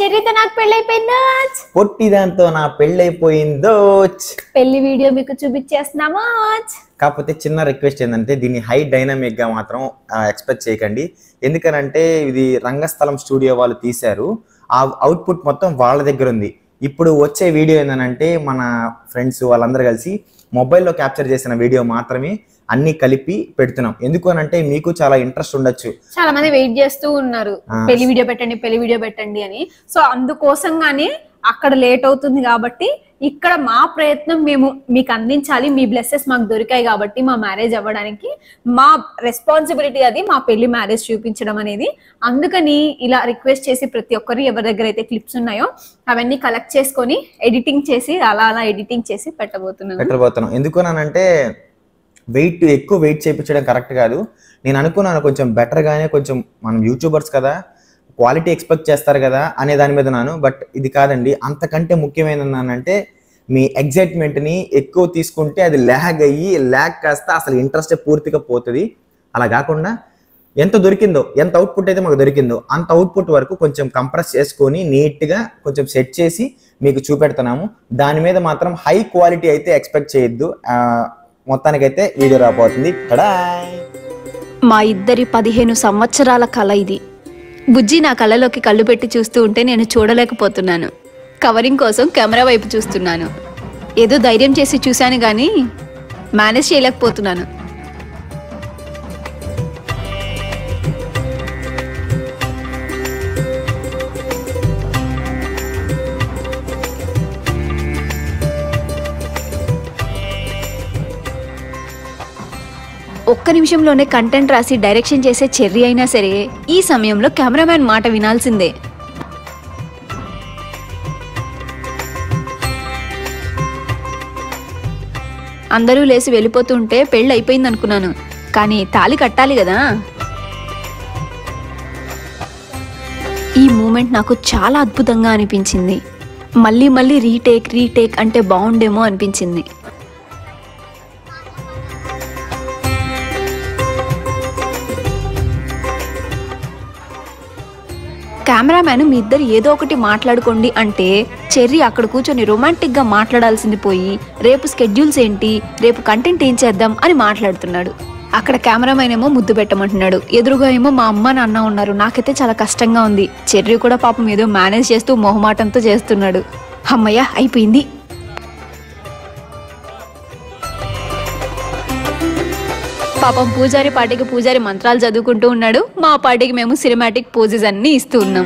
చెర్రీతో నాకు పెళ్ళైపోయిందో, పొట్టిదాంతో నా పెళ్ళైపోయిందో. పెళ్లి వీడియో మీకు చూపించేస్తున్నామా. కాకపోతే చిన్న రిక్వెస్ట్ ఏంటంటే దీన్ని హై డైనమిక్ గా మాత్రం ఎక్స్పెక్ట్ చేయకండి. ఎందుకనంటే ఇది రంగస్థలం స్టూడియో వాళ్ళు తీశారు. ఆ అవుట్పుట్ మొత్తం వాళ్ళ దగ్గర ఉంది. ఇప్పుడు వచ్చే వీడియో ఏంటంటే మన ఫ్రెండ్స్ వాళ్ళందరూ కలిసి మొబైల్లో క్యాప్చర్ చేసిన వీడియో మాత్రమే అన్ని కలిపి పెడుతున్నాం. ఎందుకు అనంటే మీకు చాలా ఇంట్రెస్ట్ ఉండొచ్చు, చాలా మంది వెయిట్ చేస్తూ ఉన్నారు పెళ్లి వీడియో పెట్టండి అని. సో అందుకోసంగానే అక్కడ లేట్ అవుతుంది కాబట్టి ఇక్కడ మా ప్రయత్నం మేము మీకు అందించాలి. మీ బ్లెస్సెస్ మాకు దొరికాయి కాబట్టి మా మ్యారేజ్ అవ్వడానికి మా రెస్పాన్సిబిలిటీ అది, మా పెళ్లి మ్యారేజ్ చూపించడం అనేది. అందుకని ఇలా రిక్వెస్ట్ చేసి ప్రతి ఒక్కరు ఎవరి దగ్గర అయితే క్లిప్స్ ఉన్నాయో అవన్నీ కలెక్ట్ చేసుకొని ఎడిటింగ్ చేసి అలా ఎడిటింగ్ చేసి పెట్టబోతున్నాం. ఎందుకునంటే ఎక్కువ వెయిట్ చేయించడం కరెక్ట్ కాదు. నేను అనుకున్నాను కొంచెం బెటర్గానే, కొంచెం మనం యూట్యూబర్స్ కదా క్వాలిటీ ఎక్స్పెక్ట్ చేస్తారు కదా అనే దాని మీద నాను. బట్ ఇది కాదండి, అంతకంటే ముఖ్యమైనదంటే మీ ఎగ్జైట్మెంట్ని ఎక్కువ తీసుకుంటే అది ల్యాగ్ కాస్త అసలు ఇంట్రెస్ట్ పూర్తిగా పోతుంది. అలా కాకుండా ఎంత దొరికిందో, ఎంత అవుట్పుట్ అయితే మాకు దొరికిందో అంత అవుట్పుట్ వరకు కొంచెం కంప్రెస్ చేసుకొని నీట్గా కొంచెం సెట్ చేసి మీకు చూపెడుతున్నాము. దాని మీద మాత్రం హై క్వాలిటీ అయితే ఎక్స్పెక్ట్ చేయొద్దు. మొత్తానికైతే వీడియో రాబోతుంది. మా ఇద్దరి 15 సంవత్సరాల కళ ఇది. బుజ్జి నా కళ్ళలోకి కళ్ళు పెట్టి చూస్తూ ఉంటే నేను చూడలేకపోతున్నాను. కవరింగ్ కోసం కెమెరా వైపు చూస్తున్నాను. ఏదో ధైర్యం చేసి చూశాను కానీ మేనేజ్ చేయలేకపోతున్నాను. ఒక్క నిమిషంలోనే కంటెంట్ రాసి డైరెక్షన్ చేసే చెర్రీ అయినా సరే ఈ సమయంలో కెమెరామ్యాన్ మాట వినాల్సిందే. అందరూ లేచి వెళ్ళిపోతుంటే పెళ్ళి అయిపోయింది అనుకున్నాను, కానీ తాళి కట్టాలి కదా. ఈ మూమెంట్ నాకు చాలా అద్భుతంగా అనిపించింది. మళ్ళీ రీటేక్ అంటే బాగుండేమో అనిపించింది. కెమెరామ్యాన్ మీ ఇద్దరు ఏదో ఒకటి మాట్లాడుకోండి అంటే చెర్రీ అక్కడ కూర్చొని రొమాంటిక్గా మాట్లాడాల్సింది పోయి రేపు స్కెడ్యూల్స్ ఏంటి, రేపు కంటెంట్ ఏం చేద్దాం అని మాట్లాడుతున్నాడు. అక్కడ కెమెరామ్యాన్ ఏమో ముద్దు పెట్టమంటున్నాడు, ఎదురుగా ఏమో మా అమ్మ నాన్న ఉన్నారు. నాకైతే చాలా కష్టంగా ఉంది. చెర్రీ కూడా పాపం ఏదో మేనేజ్ చేస్తూ మొహమాటంతో చేస్తున్నాడు. అమ్మయ్య అయిపోయింది. పాపం పూజారి పార్టీకి పూజారి మంత్రాలు చదువుకుంటూ ఉన్నాడు. మా పార్టీకి మేము సినిమాటిక్ పోజెస్ అన్ని ఇస్తూ ఉన్నాం.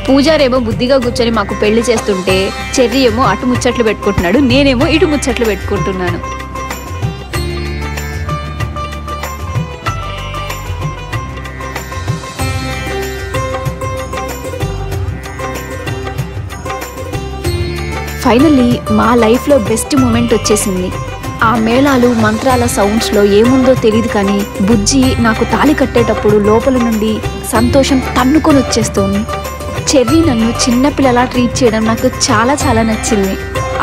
పూజారేమో బుద్ధిగా కూర్చొని మాకు పెళ్లి చేస్తుంటే చెర్రీ ఏమో అటు ముచ్చట్లు పెట్టుకుంటున్నాడు, నేనేమో ఇటు ముచ్చట్లు పెట్టుకుంటున్నాను. ఫైనల్లీ మా లైఫ్లో బెస్ట్ మూమెంట్ వచ్చేసింది. ఆ మేళాలు మంత్రాల సౌండ్స్లో ఏముందో తెలియదు కానీ బుజ్జి నాకు తాళి కట్టేటప్పుడు లోపల నుండి సంతోషం తన్నుకొని వచ్చేస్తోంది. చెర్రీ నన్ను చిన్నపిల్లలా ట్రీట్ చేయడం నాకు చాలా నచ్చింది.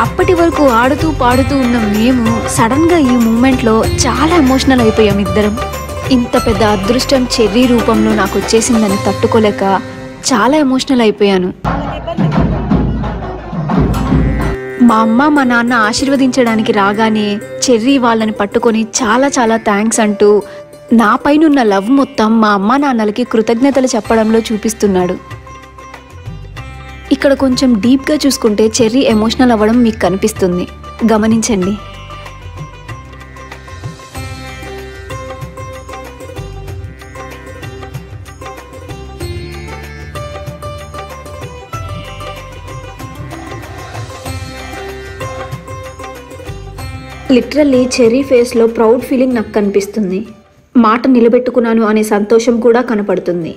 అప్పటి వరకు ఆడుతూ పాడుతూ ఉన్న మేము సడన్గా ఈ మూమెంట్లో చాలా ఎమోషనల్ అయిపోయాం ఇద్దరం. ఇంత పెద్ద అదృష్టం చెర్రీ రూపంలో నాకు వచ్చేసిందని తట్టుకోలేక చాలా ఎమోషనల్ అయిపోయాను. మా అమ్మ మా నాన్న ఆశీర్వదించడానికి రాగానే చెర్రీ వాళ్ళని పట్టుకొని చాలా థ్యాంక్స్ అంటూ నా పైనున్న లవ్ మొత్తం మా అమ్మ నాన్నలకి కృతజ్ఞతలు చెప్పడంలో చూపిస్తున్నాడు. ఇక్కడ కొంచెం డీప్గా చూసుకుంటే చెర్రీ ఎమోషనల్ అవ్వడం మీకు కనిపిస్తుంది, గమనించండి. లిటరల్లీ చెర్రీ ఫేస్లో ప్రౌడ్ ఫీలింగ్ నాకు కనిపిస్తుంది. మాట నిలబెట్టుకున్నాను అనే సంతోషం కూడా కనపడుతుంది.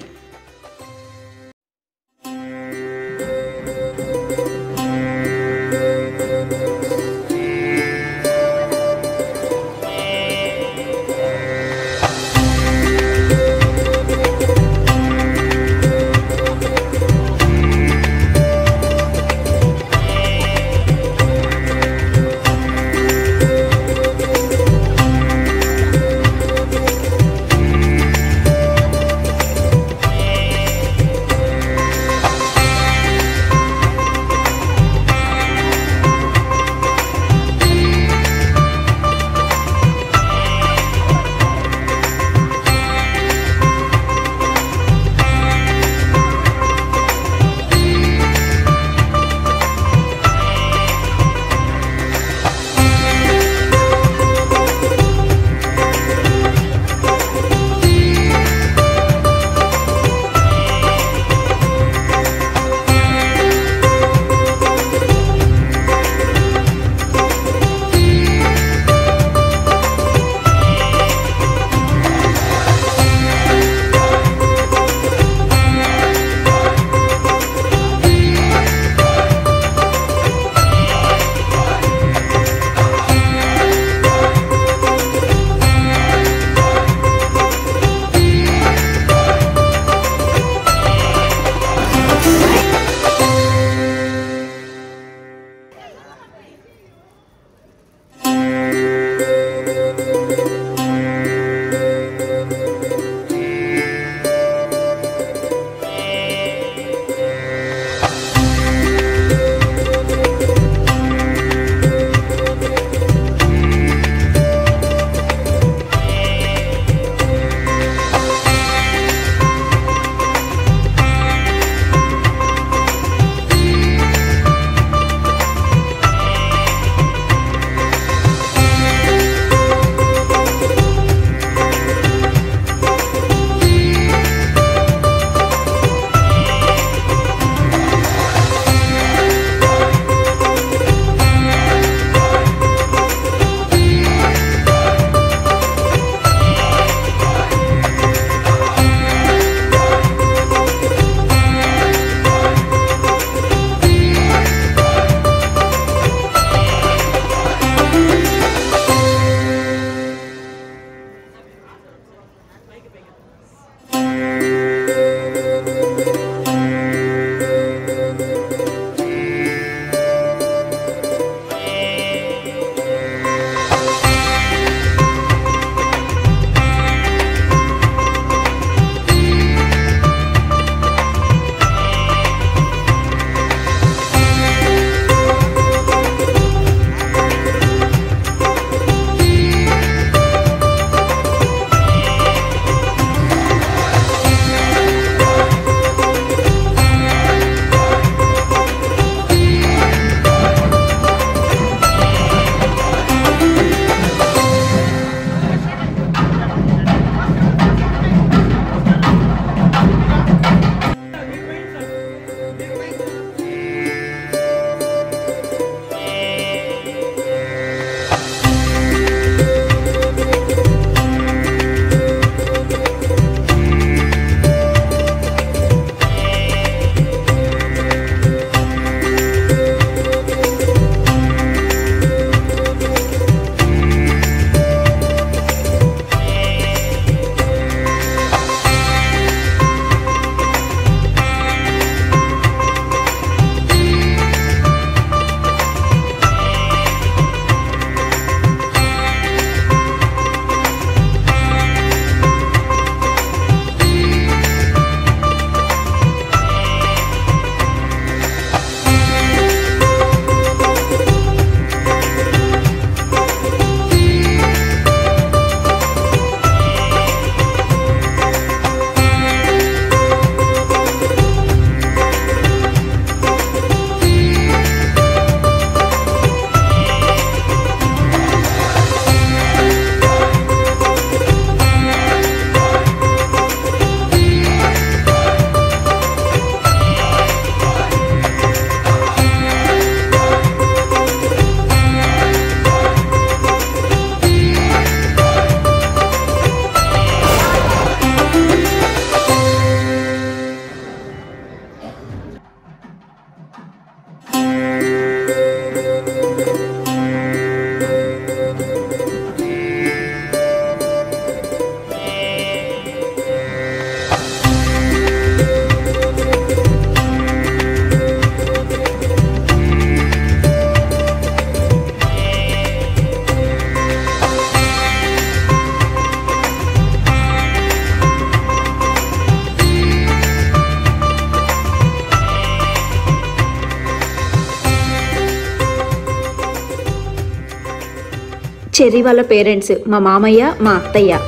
చెర్రీ వాళ్ళ పేరెంట్స్ మా మామయ్య మా అత్తయ్య.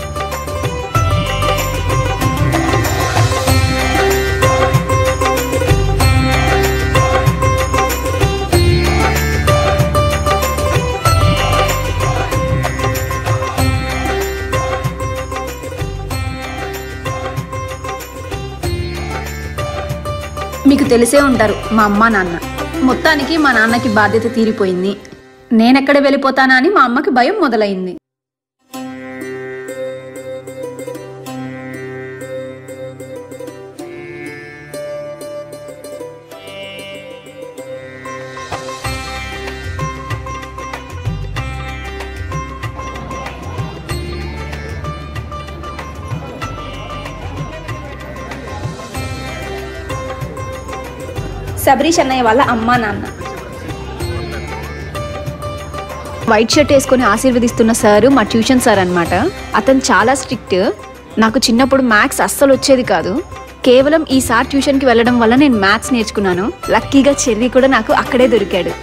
మీకు తెలిసే ఉంటారు మా అమ్మ నాన్న. మొత్తానికి మా నాన్నకి బాధ్యత తీరిపోయింది. నేనెక్కడ వెళ్ళిపోతానా అని మా అమ్మకి భయం మొదలైంది. శబరీష్ అన్నయ్య వాళ్ళ అమ్మా నాన్న. వైట్ షర్ట్ వేసుకొని ఆశీర్వదిస్తున్న సారు మా ట్యూషన్ సార్ అనమాట. అతను చాలా స్ట్రిక్ట్. నాకు చిన్నప్పుడు మ్యాథ్స్ అస్సలు వచ్చేది కాదు. కేవలం ఈ సార్ ట్యూషన్కి వెళ్ళడం వల్ల నేను మ్యాథ్స్ నేర్చుకున్నాను. లక్కీగా చెర్రీ కూడా నాకు అక్కడే దొరికాడు.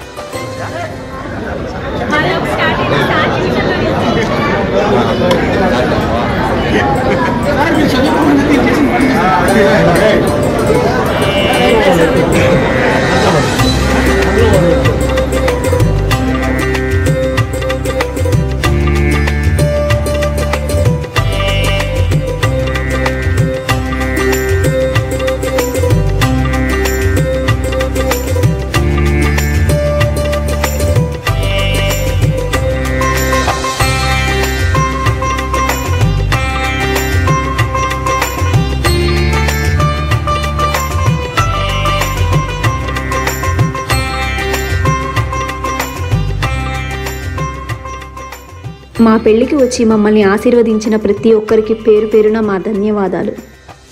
మా పెళ్లికి వచ్చి మమ్మల్ని ఆశీర్వదించిన ప్రతి ఒక్కరికి పేరు పేరున మా ధన్యవాదాలు.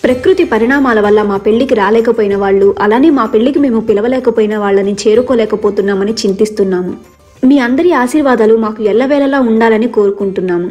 ప్రకృతి పరిణామాల వల్ల మా పెళ్లికి రాలేకపోయిన వాళ్ళు, అలానే మా పెళ్లికి మేము పిలవలేకపోయిన వాళ్ళని చేరుకోలేకపోతున్నామని చింతిస్తున్నాము. మీ అందరి ఆశీర్వాదాలు మాకు ఎల్లవేళలా ఉండాలని కోరుకుంటున్నాము.